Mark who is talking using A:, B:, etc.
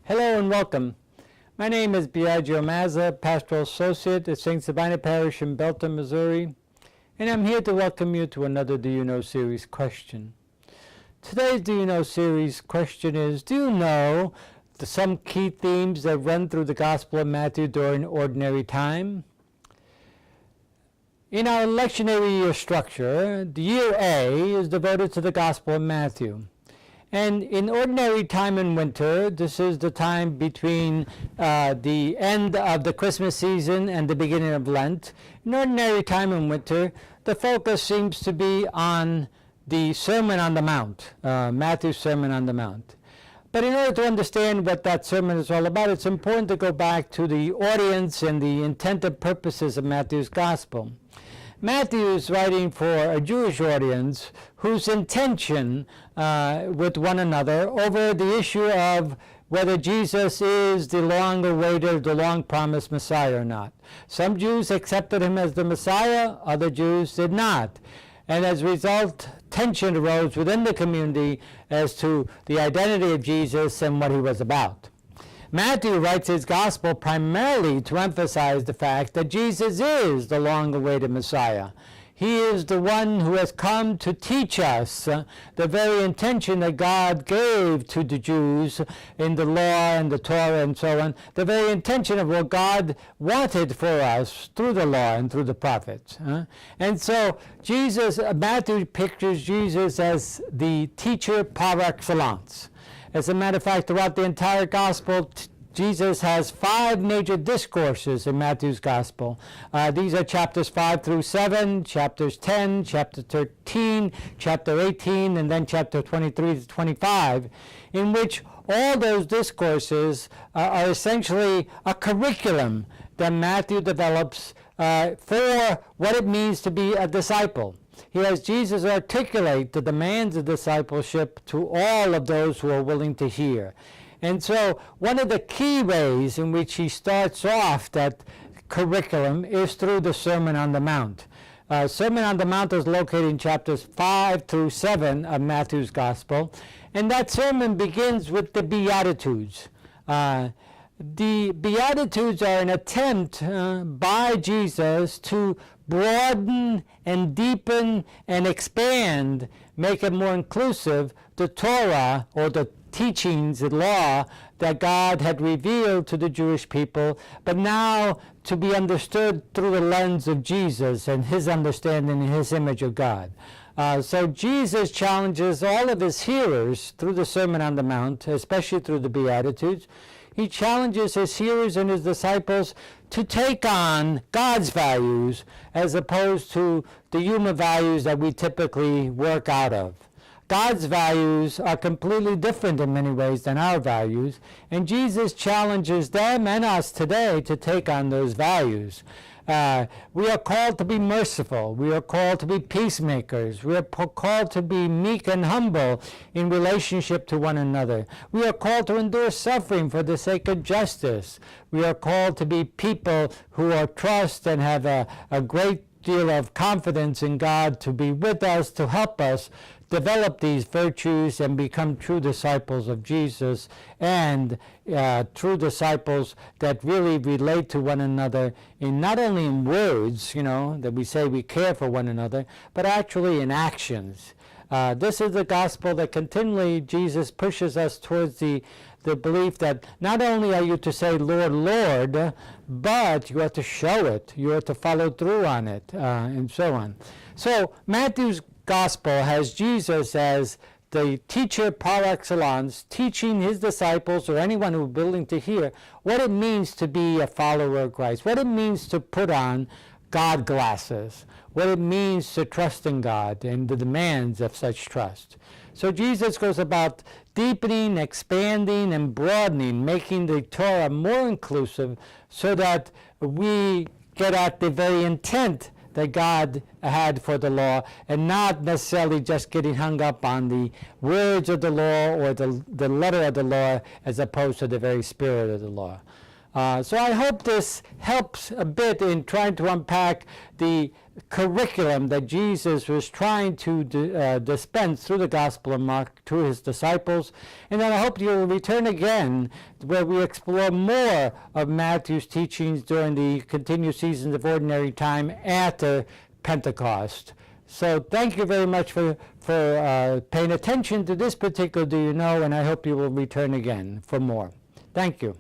A: Hello and welcome. My name is Biagio Mazza, Pastoral Associate at St. Sabina Parish in Belton, Missouri, and I'm here to welcome you to another Do You Know series question. Today's Do You Know series question is, do you know some key themes that run through the Gospel of Matthew during ordinary time? In our lectionary year structure, the year A is devoted to the Gospel of Matthew. And in ordinary time in winter, this is the time between the end of the Christmas season and the beginning of Lent. In ordinary time in winter, the focus seems to be on the Sermon on the Mount, Matthew's Sermon on the Mount. But in order to understand what that sermon is all about, it's important to go back to the audience and the intended purposes of Matthew's Gospel. Matthew is writing for a Jewish audience whose intention with one another over the issue of whether Jesus is the long-awaited, the long-promised Messiah or not. Some Jews accepted him as the Messiah, other Jews did not. And as a result, tension arose within the community as to the identity of Jesus and what he was about. Matthew writes his gospel primarily to emphasize the fact that Jesus is the long-awaited Messiah. He is the one who has come to teach us the very intention that God gave to the Jews in the law and the Torah and so on, the very intention of what God wanted for us through the law and through the prophets. And so Matthew pictures Jesus as the teacher par excellence. As a matter of fact, throughout the entire gospel, Jesus has 5 major discourses in Matthew's gospel. These are chapters 5 through 7, chapters 10, chapter 13, chapter 18, and then chapter 23 to 25, in which all those discourses are essentially a curriculum that Matthew develops for what it means to be a disciple. He has Jesus articulate the demands of discipleship to all of those who are willing to hear. And so one of the key ways in which he starts off that curriculum is through the Sermon on the Mount. Sermon on the Mount is located in chapters 5 through 7 of Matthew's Gospel. And that sermon begins with the Beatitudes. The Beatitudes are an attempt by Jesus to broaden and deepen and expand, make it more inclusive, the Torah, or the teachings, the law that God had revealed to the Jewish people, but now to be understood through the lens of Jesus and his understanding and his image of God. So Jesus challenges all of his hearers through the Sermon on the Mount, especially through the Beatitudes. He challenges his hearers and his disciples to take on God's values as opposed to the human values that we typically work out of. God's values are completely different in many ways than our values, and Jesus challenges them and us today to take on those values. We are called to be merciful. We are called to be peacemakers. We are called to be meek and humble in relationship to one another. We are called to endure suffering for the sake of justice. We are called to be people who are trust and have a great deal of confidence in God to be with us, to help us develop these virtues and become true disciples of Jesus, and true disciples that really relate to one another in not only in words, that we say we care for one another, but actually in actions. This is the gospel that continually Jesus pushes us towards the belief that not only are you to say, Lord, Lord, but you have to show it. You have to follow through on it, and so on. So Matthew's gospel has Jesus as the teacher par excellence, teaching his disciples or anyone who is willing to hear what it means to be a follower of Christ, what it means to put on God glasses, what it means to trust in God and the demands of such trust. So Jesus goes about deepening, expanding, and broadening, making the Torah more inclusive so that we get at the very intent that God had for the law, and not necessarily just getting hung up on the words of the law or the letter of the law as opposed to the very spirit of the law. So I hope this helps a bit in trying to unpack the curriculum that Jesus was trying to dispense through the Gospel of Mark to his disciples. And then I hope you'll return again where we explore more of Matthew's teachings during the continued seasons of ordinary time after Pentecost. So thank you very much for paying attention to this particular Do You Know, and I hope you will return again for more. Thank you.